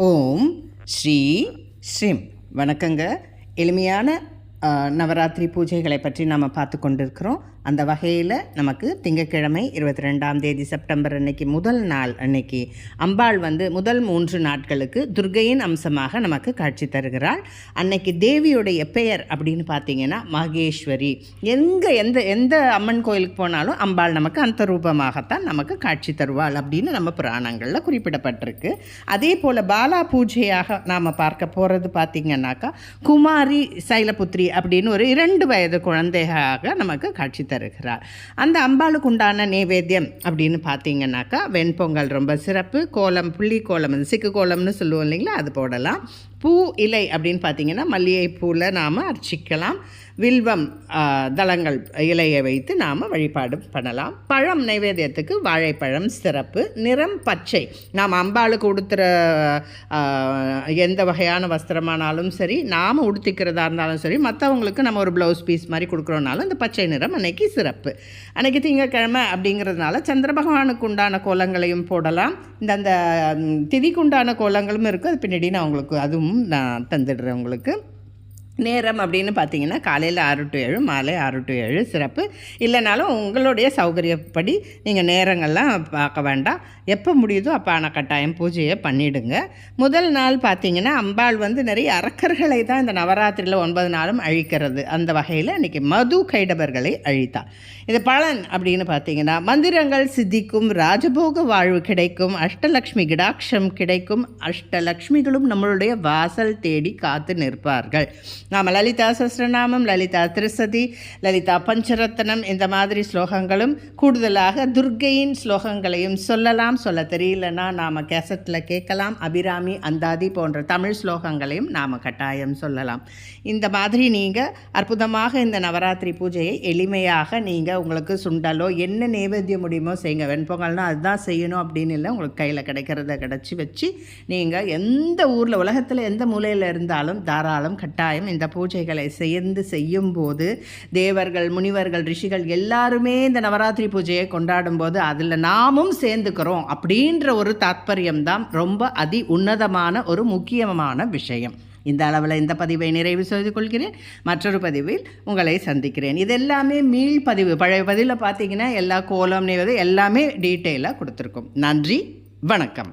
ஓம் ஸ்ரீ ஸ்ரீம். வணக்கங்க. எளிமையான நவராத்திரி பூஜைகளை பற்றி நாம் பார்த்து கொண்டிருக்கிறோம். அந்த வகையில் நமக்கு திங்கட்கிழமை 22ஆம் தேதி செப்டம்பர் அன்னைக்கு முதல் நாள் அன்னைக்கு அம்பாள் முதல் 3 நாட்களுக்கு துர்க்கையின் அம்சமாக நமக்கு காட்சி தருகிறாள். அன்னைக்கு தேவியுடைய பெயர் அப்படின்னு பார்த்தீங்கன்னா மகேஸ்வரி. எந்த அம்மன் கோயிலுக்கு போனாலும் அம்பாள் நமக்கு அந்த ரூபமாகத்தான் நமக்கு காட்சி தருவாள் அப்படின்னு நம்ம புராணங்களில் குறிப்பிடப்பட்டிருக்கு. அதே போல் பாலா பூஜையாக நாம் பார்க்க போகிறது பார்த்திங்கன்னாக்கா குமாரி சைலபுத்ரி அப்படின்னு ஒரு 2 வயது குழந்தையாக நமக்கு காட்சி தருகிறார். அந்த அம்பாளுக்கு உண்டான நைவேத்தியம் அப்படின்னு பார்த்தீங்கன்னாக்கா வெண்பொங்கல் ரொம்ப சிறப்பு. கோலம், புள்ளி கோலம், சிக்கு கோலம்னு சொல்லுவோம் இல்லைங்களா, அது போடலாம். பூ இலை அப்படின்னு பார்த்தீங்கன்னா மல்லிகை பூவில் நாம் அர்ச்சிக்கலாம். வில்வம் தளங்கள் இலையை வைத்து நாம் வழிபாடு பண்ணலாம். பழம் நைவேத்தியத்துக்கு வாழைப்பழம் சிறப்பு. நிறம் பச்சை. நாம் அம்பாளுக்கு உடுத்துகிற எந்த வகையான வஸ்திரமானாலும் சரி, நாம் உடுத்திக்கிறதா இருந்தாலும் சரி, மற்றவங்களுக்கு நம்ம ஒரு ப்ளவுஸ் பீஸ் மாதிரி கொடுக்குறோனாலும் இந்த பச்சை நிறம் அன்னைக்கு சிறப்பு. அன்றைக்கி திங்கட்கிழமை அப்படிங்கிறதுனால சந்திர பகவானுக்கு உண்டான கோலங்களையும் போடலாம். அந்த திதிக்கு உண்டான கோலங்களும் இருக்குது. அது பின்னாடி நான் உங்களுக்கு அதுவும் நான் தந்துடுறேன். உங்களுக்கு நேரம் அப்படின்னு பார்த்தீங்கன்னா காலையில் 6 to 7, மாலை 6 to 7 சிறப்பு. இல்லைனாலும் உங்களுடைய சௌகரியப்படி நீங்கள் நேரங்கள்லாம் பார்க்க வேண்டாம். எப்போ முடியுதோ அப்போ ஆனால் கட்டாயம் பூஜையை பண்ணிவிடுங்க. முதல் நாள் பார்த்திங்கன்னா அம்பாள் நிறைய அரக்கர்களை தான் இந்த நவராத்திரியில் 9 நாளும் அழிக்கிறது. அந்த வகையில் இன்றைக்கி மது கைடவர்களை அழித்தாள். இது பலன் அப்படின்னு பார்த்தீங்கன்னா மந்திரங்கள் சித்திக்கும், ராஜபோக வாழ்வு கிடைக்கும், அஷ்டலக்ஷ்மி கிடாட்சம் கிடைக்கும், அஷ்டலக்ஷ்மிகளும் நம்மளுடைய வாசல் தேடி காத்து நிற்பார்கள். நாம் லலிதா சஹஸ்ரநாமம், லலிதா திருசதி, லலிதா பஞ்சரத்னம் இந்த மாதிரி ஸ்லோகங்களும் கூடுதலாக துர்க்கையின் ஸ்லோகங்களையும் சொல்லலாம். சொல்ல தெரியலன்னா நாம் கேசட்டில் கேட்கலாம். அபிராமி, அந்தாதி போன்ற தமிழ் ஸ்லோகங்களையும் நாம் கட்டாயம் சொல்லலாம். இந்த மாதிரி நீங்கள் அற்புதமாக இந்த நவராத்திரி பூஜையை எளிமையாக நீங்கள் உங்களுக்கு சுண்டலோ என்ன நைவேத்தியம் முடியுமோ செய்யுங்க. வெண்பொங்கல்னால் அதுதான் செய்யணும் அப்படின்னு இல்லை. உங்களுக்கு கையில் கிடைக்கிறத கிடச்சி வச்சு நீங்கள் எந்த ஊரில் உலகத்தில் எந்த மூலையில் இருந்தாலும் தாராளம் கட்டாயம் இந்த பூஜைகளை சேர்ந்து செய்யும்போது தேவர்கள், முனிவர்கள், ரிஷிகள் எல்லாருமே இந்த நவராத்திரி பூஜையை கொண்டாடும் போது அதில் நாமும் சேர்ந்துக்கிறோம் அப்படின்ற ஒரு தாத்பரியம்தான் ரொம்ப அதி உன்னதமான ஒரு முக்கியமான விஷயம். இந்த அளவில் இந்த பதிவை நிறைவு செய்து கொள்கிறேன். மற்றொரு பதிவில் உங்களை சந்திக்கிறேன். இது எல்லாமே மீள் பதிவு. பழைய பதிவில் பார்த்தீங்கன்னா எல்லா கோலம் நெய்வது எல்லாமே டீட்டெயிலாக கொடுத்துருக்கோம். நன்றி, வணக்கம்.